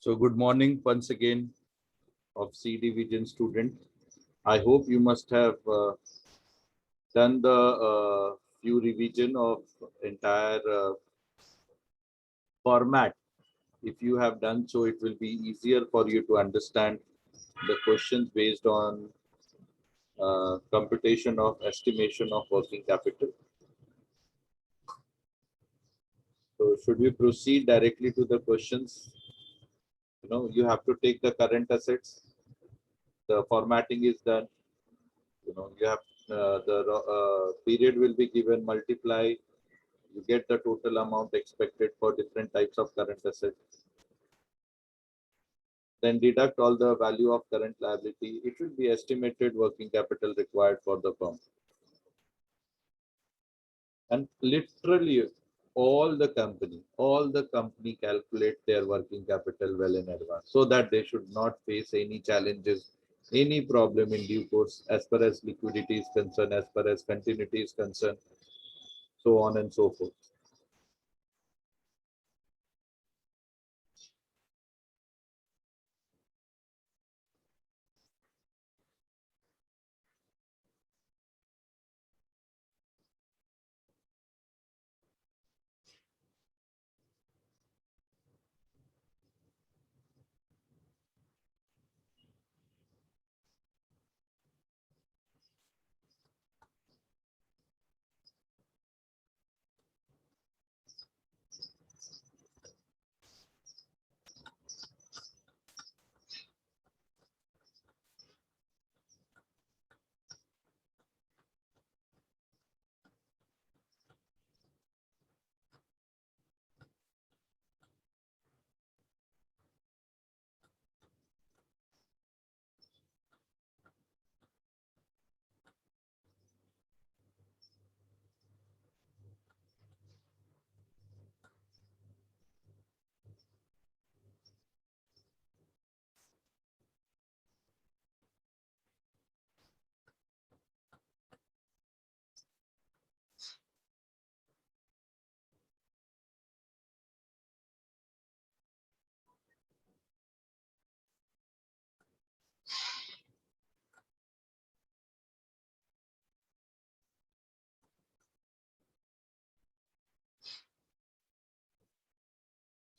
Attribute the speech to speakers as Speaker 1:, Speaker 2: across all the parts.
Speaker 1: So good morning once again of C Division student. I hope you must have done the few revision of entire format. If you have done so, it will be easier for you to understand the questions based on computation of estimation of working capital. So should we proceed directly to the questions? You have to take the current assets. The formatting is done. You have the period will be given, multiply, you get the total amount expected for different types of current assets, then deduct all the value of current liability. It will be estimated working capital required for the firm. And literally all the company calculate their working capital well in advance so that they should not face any challenges, any problem in due course as far as liquidity is concerned, as far as continuity is concerned, so on and so forth.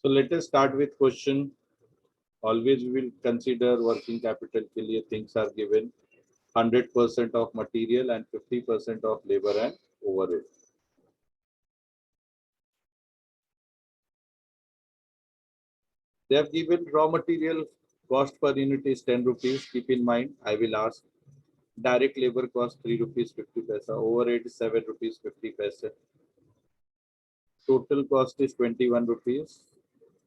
Speaker 1: So let us start with question. Always we will consider working capital के लिए things are given 100% of material and 50% of labor and overhead. They have given raw material cost per unit is 10 rupees. Keep in mind, I will ask direct labor cost 3 rupees 50 paisa, overhead is 7 rupees 50 paisa. Total cost is 21 rupees,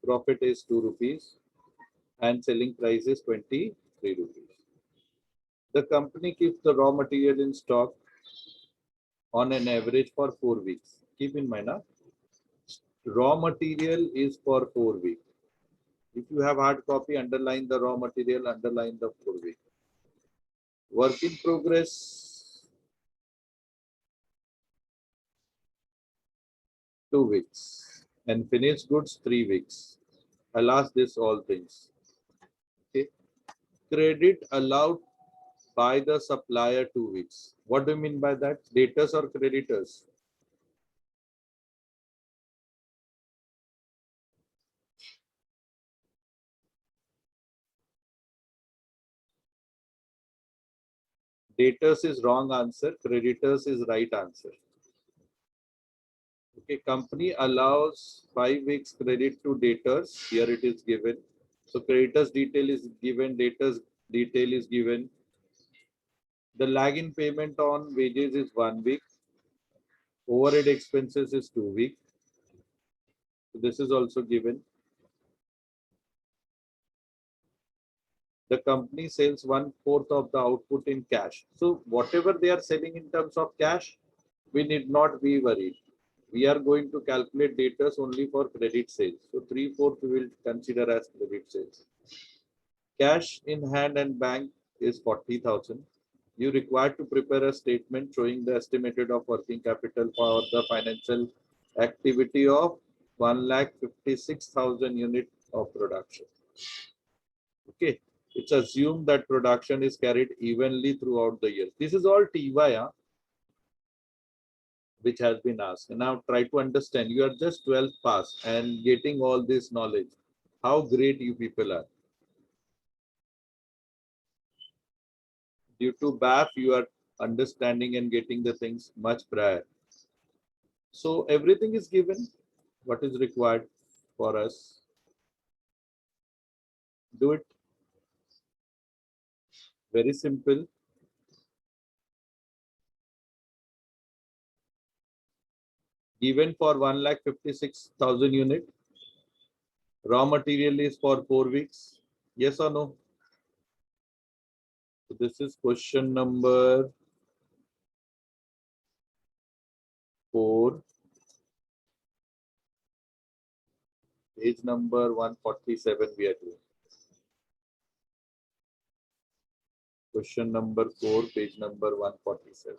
Speaker 1: profit is 2 rupees, and selling price is 23 rupees. The company keeps the raw material in stock on an average for 4 weeks. Keep in mind, raw material is for 4 weeks. If you have hard copy, underline the raw material, underline the 4 weeks. Work in progress, 2 weeks. And finished goods, 3 weeks. I'll ask this all things. Okay. Credit allowed by the supplier 2 weeks. What do you mean by that? Debtors or creditors? Debtors is wrong answer. Creditors is right answer. Okay, company allows 5 weeks credit to debtors. Here it is given. So creditors detail is given, debtors detail is given. The lag in payment on wages is 1 week. Overhead expenses is 2 weeks. So this is also given. The company sells 1/4 of the output in cash. So whatever they are selling in terms of cash, we need not be worried. We are going to calculate debtors only for credit sales. So 3/4 we will consider as credit sales. Cash in hand and bank is 40,000. You require to prepare a statement showing the estimated of working capital for the financial activity of 1,56,000 units of production. Okay. It's assumed that production is carried evenly throughout the year. This is all TY, which has been asked. And now try to understand. You are just 12th pass and getting all this knowledge. How great you people are. Due to BAF, you are understanding and getting the things much prior. So everything is given. What is required for us? Do it. Very simple. Given for 1,56,000 unit. Raw material is for 4 weeks. Yes or no? So this is question number 4. Page number 147 we are doing. Question number 4, page number 147.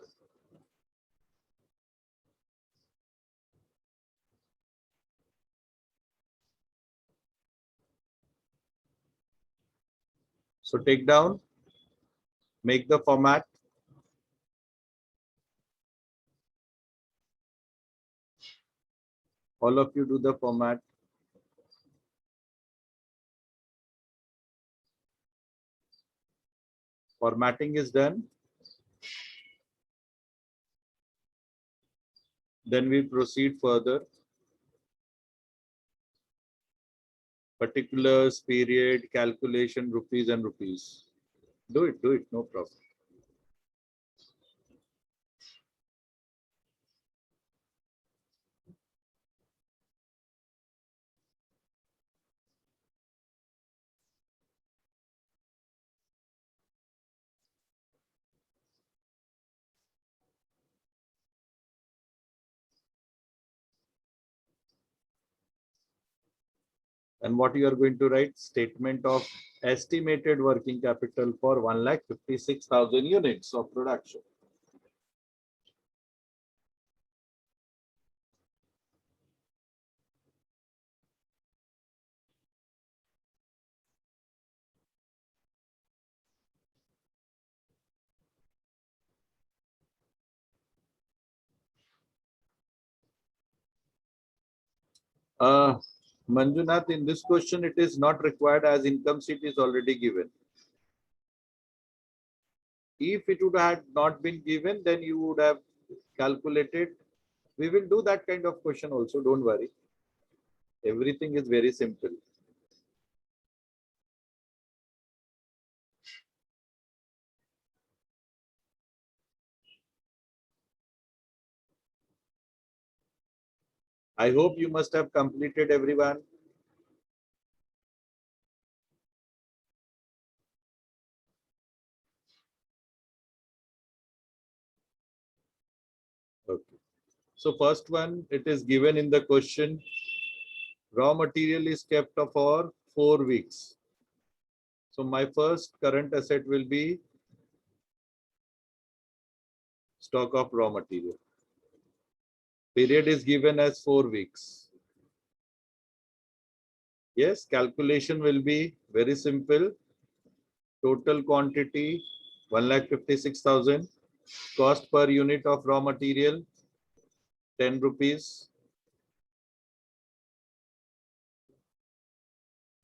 Speaker 1: So take down, make the format. All of you do the format. Formatting is done. Then we proceed further. Particulars, period, calculation, rupees and rupees. Do it, no problem. And what you are going to write? Statement of estimated working capital for 1,56,000 units of production. Manjunath, in this question, it is not required as income sheet is already given. If it would have not been given, then you would have calculated. We will do that kind of question also, don't worry. Everything is very simple. I hope you must have completed, everyone. Okay. So first one, it is given in the question. Raw material is kept for 4 weeks. So my first current asset will be stock of raw material. Period is given as 4 weeks. Yes, calculation will be very simple. Total quantity 1,56,000. Cost per unit of raw material 10 rupees.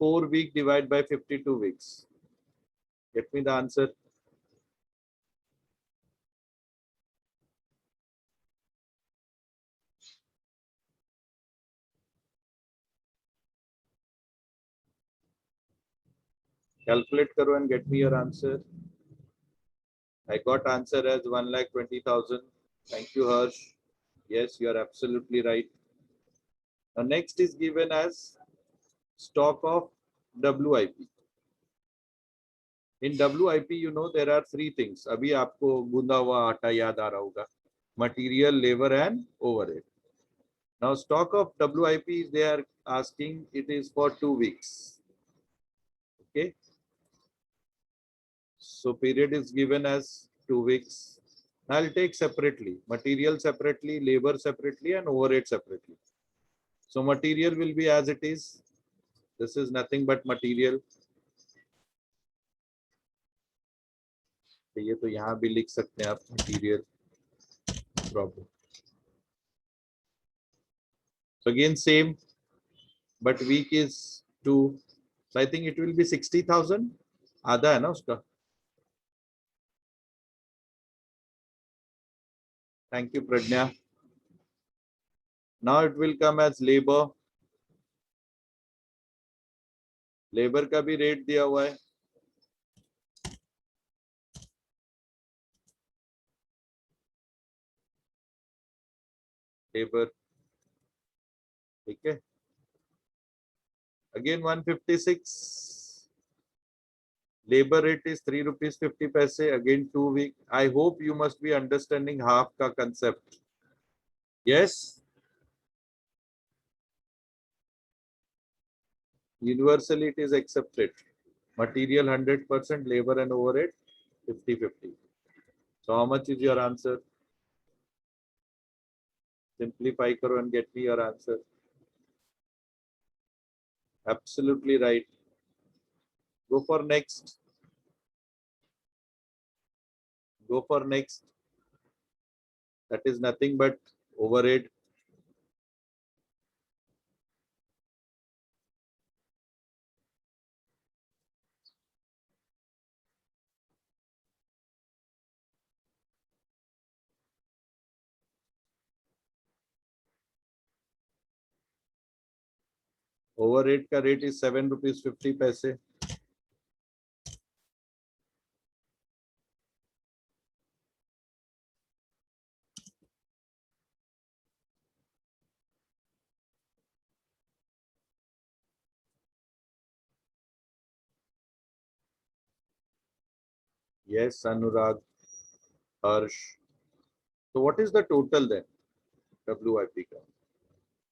Speaker 1: 4 week divided by 52 weeks. Get me the answer. Calculate karo and get me your answer. I got answer as 1,20,000. Thank you, Harsh. Yes, you are absolutely right. Now next is given as stock of WIP. In WIP, you know, there are 3 things. Abhi aapko gunda hua aata yaad aa raha hoga. Material, labor and overhead. Now stock of WIP, they are asking it is for 2 weeks. Okay. So period is given as 2 weeks. I'll take separately, material separately, labor separately and overhead separately. So material will be as it is. This is nothing but material. तो ये तो यहाँ भी लिख सकते हैं आप material problem. So again same, but week is 2. So I think it will be 60,000. आधा है ना उसका. Thank you, Pradnya. Now it will come as labor. Labor का भी rate दिया हुआ है. Labor. ठीक है. Again 156. Labor rate is 3 rupees 50 paise. Again 2 week. I hope you must be understanding half का concept. Yes. Universally it is accepted. Material 100%, labor and overhead 50-50. So how much is your answer? Simplify karo and get me your answer. Absolutely right. Go for next. Go for next. That is nothing but overhead. Overhead ka rate is 7 rupees 50 paise. Yes, Anurag, Harsh. So what is the total then? WIP ka.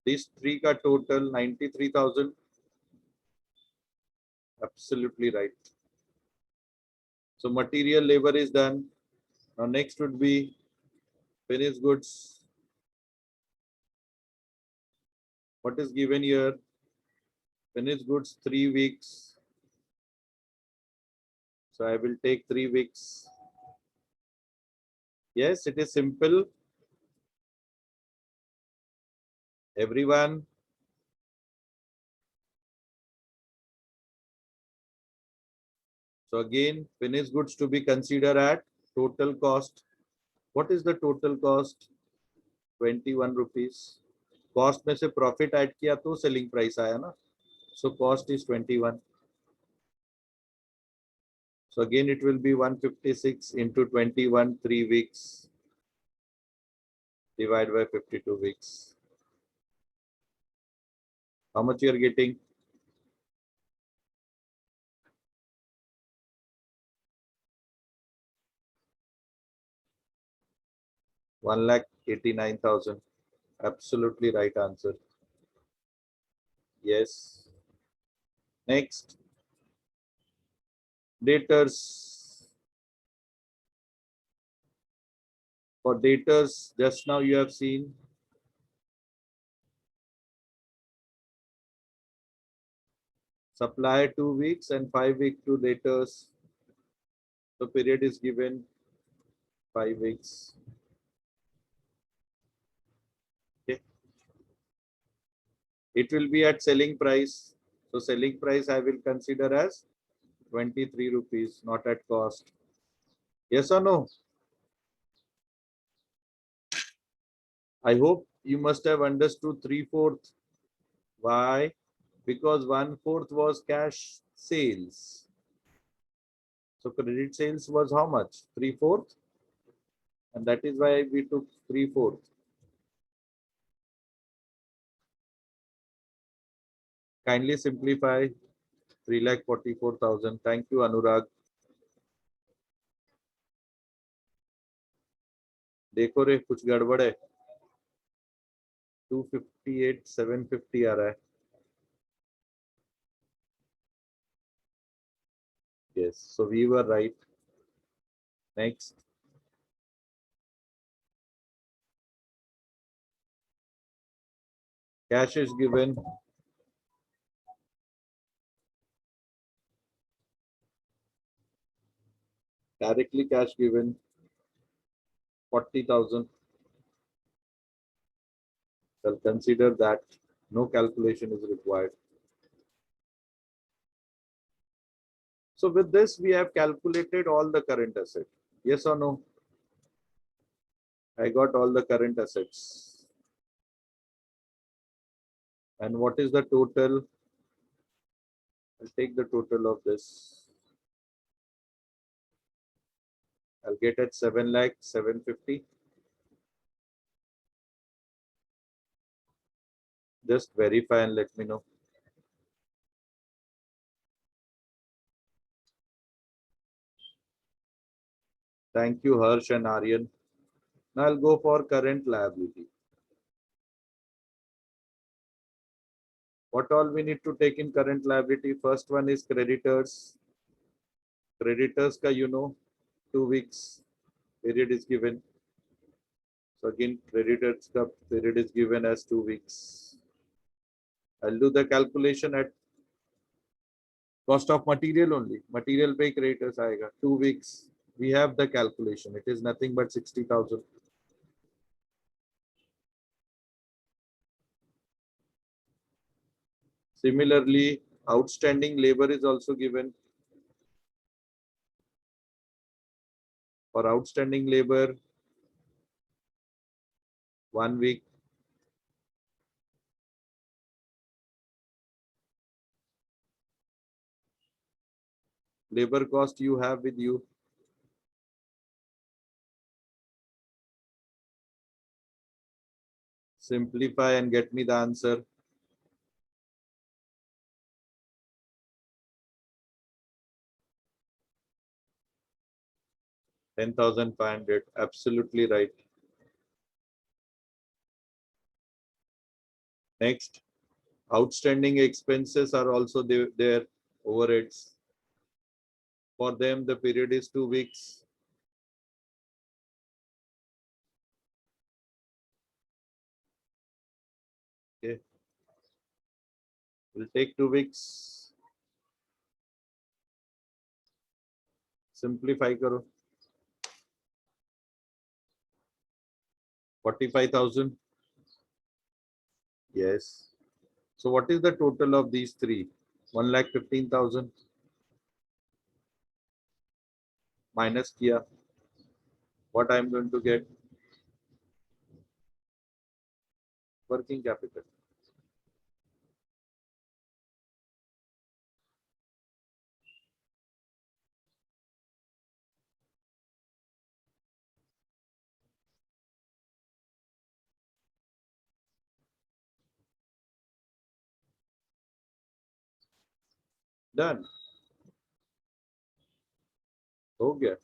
Speaker 1: These three ka total 93,000. Absolutely right. So material labor is done. Now next would be finished goods. What is given here? Finished goods 3 weeks. So I will take 3 weeks. Yes, it is simple. Everyone. So again, finished goods to be considered at total cost. What is the total cost? 21 rupees. Cost में से profit add किया तो selling price आया ना. So cost is 21. So again, it will be 156 into 21, 3 weeks. Divided by 52 weeks. How much you are getting? 1,89,000. Absolutely right answer. Yes. Next. Debtors. For debtors, just now you have seen supply 2 weeks and 5 weeks to debtors. The period is given 5 weeks. Okay. It will be at selling price. So selling price I will consider as 23 rupees, not at cost. Yes or no? I hope you must have understood 3/4. Why? Because 1/4 was cash sales. So credit sales was how much? 3/4. And that is why we took 3/4. Kindly simplify 3,44,000. Thank you, Anurag. देखो रे कुछ गड़बड़ है. 258, 750 आ रहा है. Yes, so we were right. Next. Cash is given Directly cash given 40,000. Shall consider that no calculation is required. So with this, we have calculated all the current assets. Yes or no? I got all the current assets. And what is the total? I'll take the total of this. I'll get at 7,750,000. Just verify and let me know. Thank you, Harsh and Aryan. Now I'll go for current liability. What all we need to take in current liability? First one is creditors. Creditors ka 2 weeks period is given. So again, creditors ka period is given as 2 weeks. I'll do the calculation at cost of material only. Material pay creditors aega 2 weeks. We have the calculation. It is nothing but 60,000. Similarly, outstanding labor is also given. For outstanding labor, 1 week. Labor cost you have with you. Simplify and get me the answer. $10,500. Absolutely right. Next, outstanding expenses are also there, overheads. For them, the period is 2 weeks. Okay. We'll take 2 weeks. Simplify karo. 45,000. Yes. So what is the total of these three? 1,15,000 minus Kia. What I'm going to get? Working capital. Done. हो गया.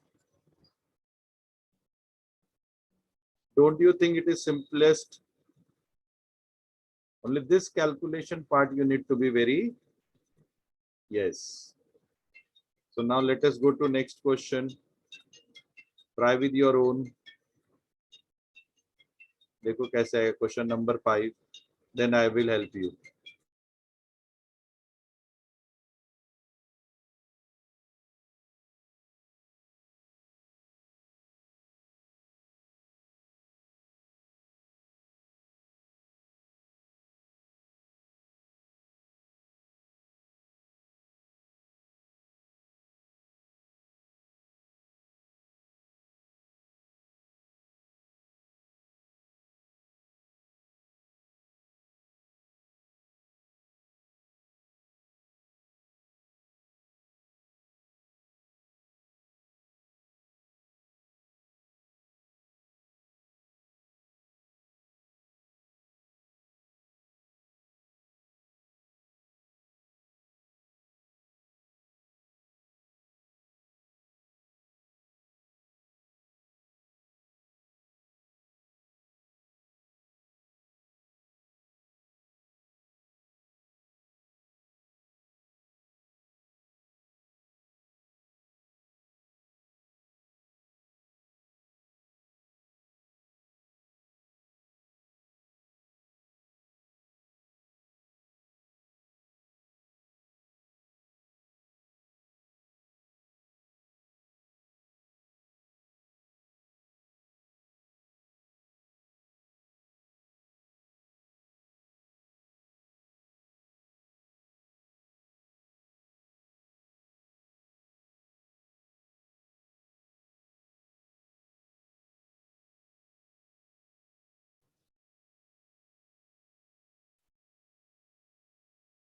Speaker 1: Don't you think it is simplest? Only this calculation part you need to be very. Yes. So now let us go to next question. Try with your own. देखो कैसे है question number 5. Then I will help you.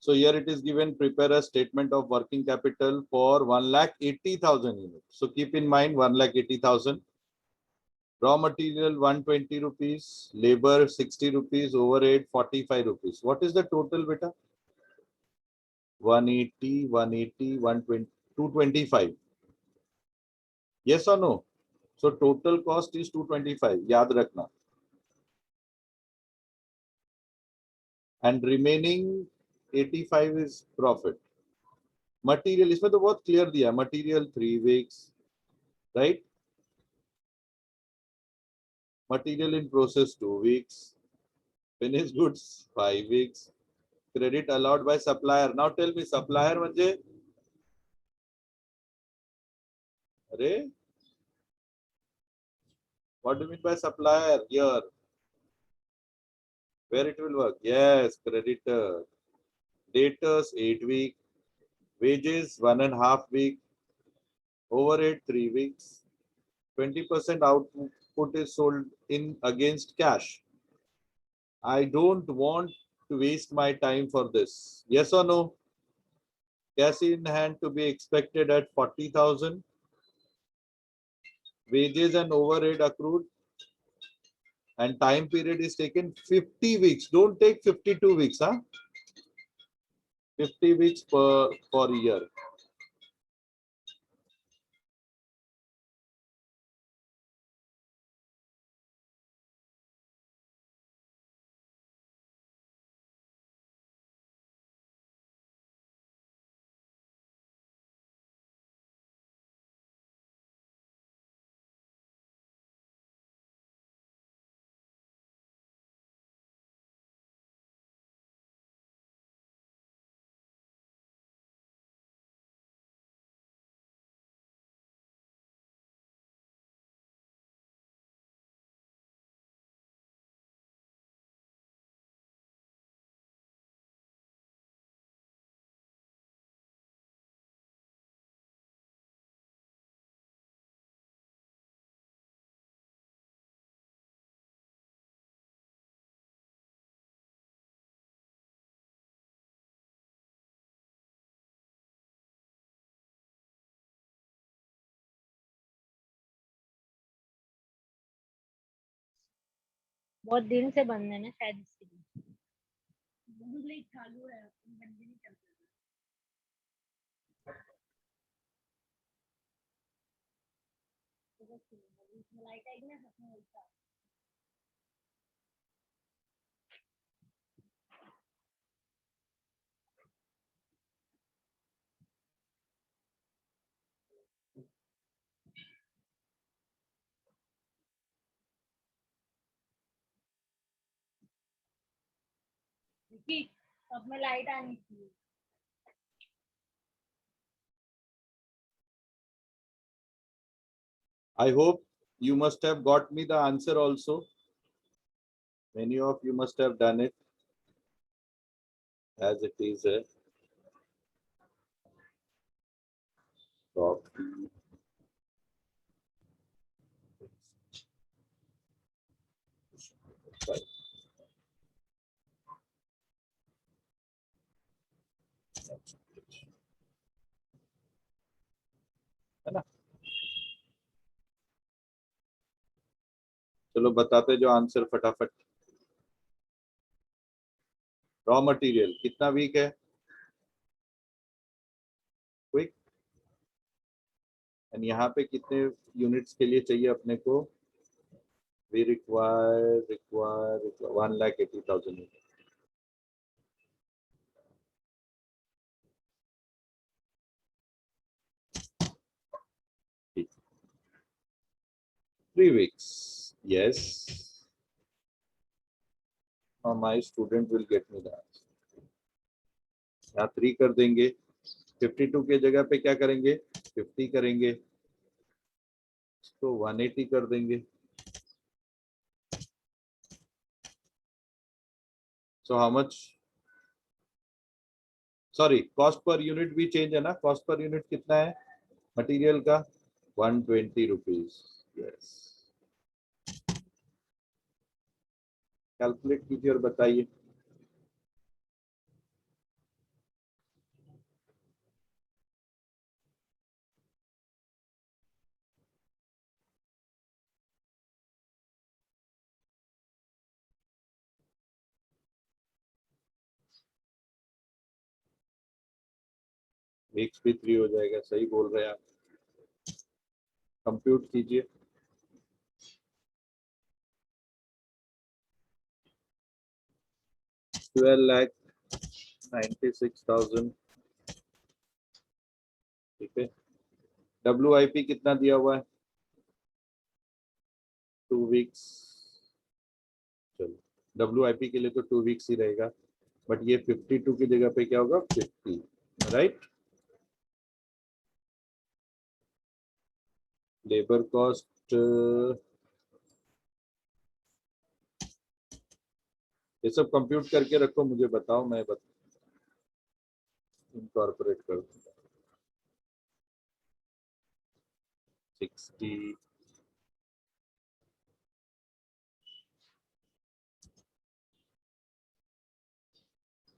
Speaker 1: So here it is given, prepare a statement of working capital for 1,80,000 units. So keep in mind 1,80,000. Raw material 120 rupees, labor 60 rupees, overhead 45 rupees. What is the total, beta? 180, 180, 120, 225. Yes or no? So total cost is 225. याद रखना. And remaining 85 is profit. Material, इसमें तो बहुत clear दिया. Material 3 weeks, right? Material in process 2 weeks. Finished goods 5 weeks. Credit allowed by supplier. Now tell me, supplier म्हणजे अरे, what do you mean by supplier here? Where it will work? Yes, creditor. Debtors 8 weeks. Wages 1.5 weeks. Overhead 3 weeks. 20% output is sold in against cash. I don't want to waste my time for this. Yes or no? Cash in hand to be expected at 40,000. Wages and overhead accrued. And time period is taken 50 weeks. Don't take 52 weeks, huh? 50 weeks per year.
Speaker 2: बहुत दिन से बंद है ना शायद इसके लिए चालू है बंद नहीं चलता लाइट आएगी ना सबने वैसा देखिए अब में लाइट आनी चाहिए
Speaker 1: I hope you must have got me the answer also. Many of you must have done it as it is a top. है ना? चलो बताते जो आंसर फटाफट. रॉ मटेरियल कितना वीक है? क्विक. एंड यहाँ पे कितने यूनिट्स के लिए चाहिए अपने को? We require 1,80,000 units. 3 weeks. Yes. My student will get me that. यहाँ 3 कर देंगे. 52 के जगह पे क्या करेंगे? 50 करेंगे. तो 180 कर देंगे. So how much? Sorry, cost per unit भी change है ना? Cost per unit कितना है? Material का 120 rupees. Yes. Calculate कीजिए और बताइए. एक्स भी 3 हो जाएगा, सही बोल रहे हैं आप। कंप्यूट कीजिए। $12,96,000। ठीक है। WIP कितना दिया हुआ है? 2 वीक्स। चलो WIP के लिए तो 2 वीक्स ही रहेगा, बट ये 52 की जगह पे क्या होगा? 50, राइट। लेबर कॉस्ट ये सब कंप्यूट करके रखो, मुझे बताओ, मैं इनकॉर्पोरेट कर दूंगा। 60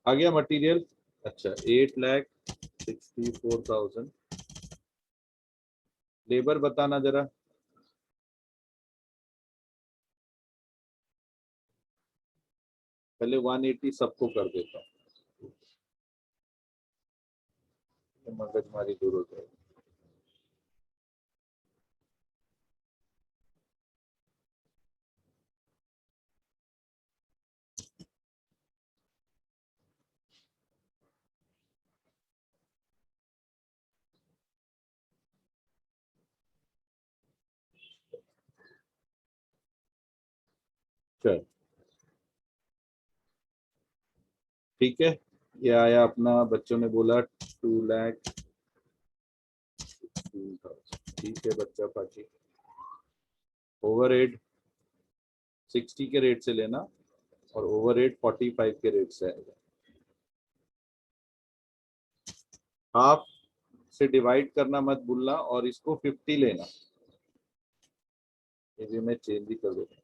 Speaker 1: आ गया मटेरियल। अच्छा, 8,64,000। लेबर बताना जरा। पहले 180 सबको कर देता हूँ, मगजमारी दूर हो जाएगी। चल ठीक है, ये आया अपना, बच्चों ने बोला 2,02,000। ठीक है बच्चा पार्टी। ओवरहेड 60 के रेट से लेना और ओवरहेड 45 के रेट से आएगा। हाफ से डिवाइड करना मत भूलना और इसको 50 लेना। ये भी मैं चेंज भी कर देता हूँ।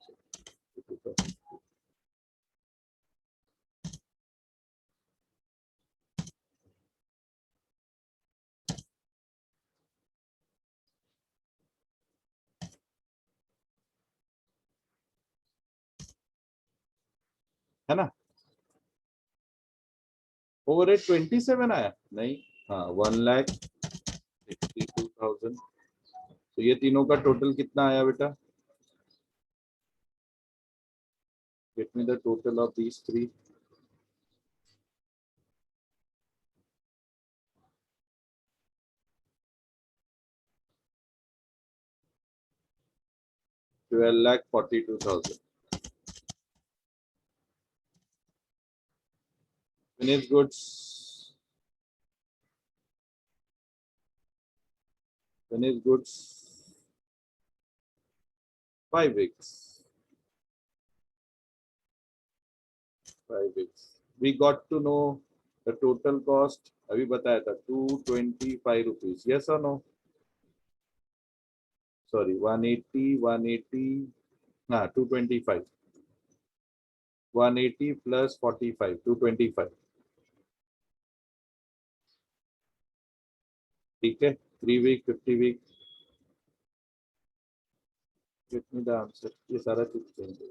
Speaker 1: है ना? ओवरहेड 27 आया नहीं? हाँ, 1,62,000। तो ये तीनों का टोटल कितना आया बेटा? Get me the total of these three. $12,42,000। Finished goods. Finished goods 5 weeks. 5 weeks. We got to know the total cost. अभी बताया था 225 rupees. Yes or no? Sorry, 180, 180. हाँ, 225. 180 plus 45, 225. ठीक है, 3 week, 50 week. Get me the answer. ये सारा चीज change है।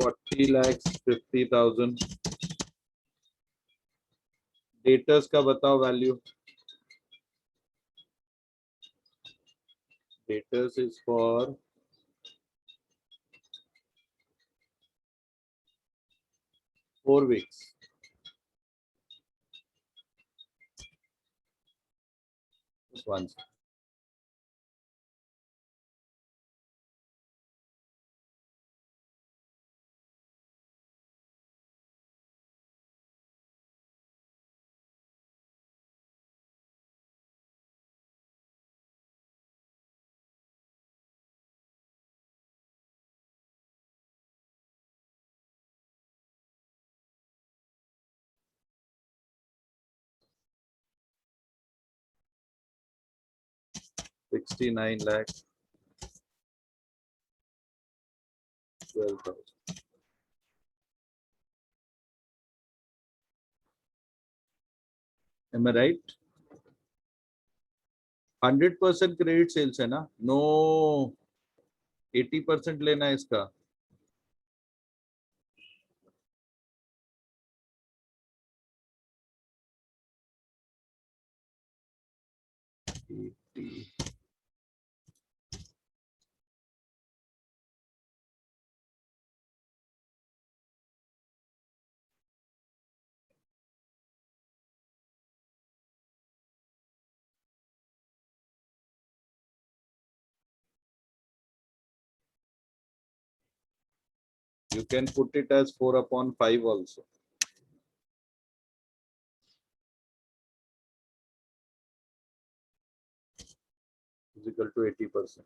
Speaker 1: 40,50,000। डेटर्स का बताओ value. Debtors is for 4 weeks. Just one second. $69,12,000. Am I right? 100% credit sales है ना? नो, 80% लेना है इसका। 80. You can put it as 4/5 also. Is equal to 80%.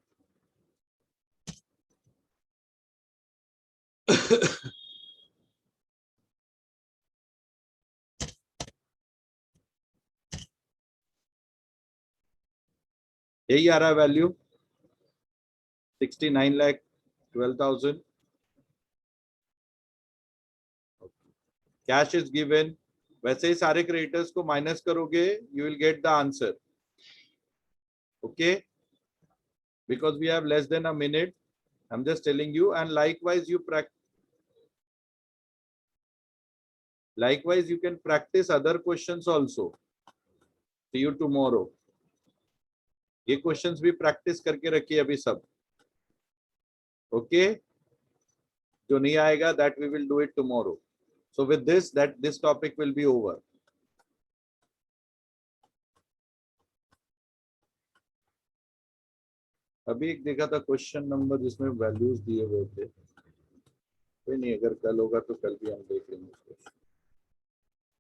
Speaker 1: यही आ रहा है वैल्यू 69,12,000. Cash is given. वैसे ही सारे क्रेडिटर्स को माइनस करोगे, you will get the answer. Okay, because we have less than a minute. I am just telling you, and likewise you can practice other questions also. See you tomorrow. ये questions भी practice करके रखिए अभी सब. Okay, जो नहीं आएगा that we will do it tomorrow. So with this, this topic will be over. अभी एक देखा था क्वेश्चन नंबर जिसमें वैल्यूज दिए हुए थे. कोई नहीं, अगर कल होगा तो कल भी हम देख लेंगे.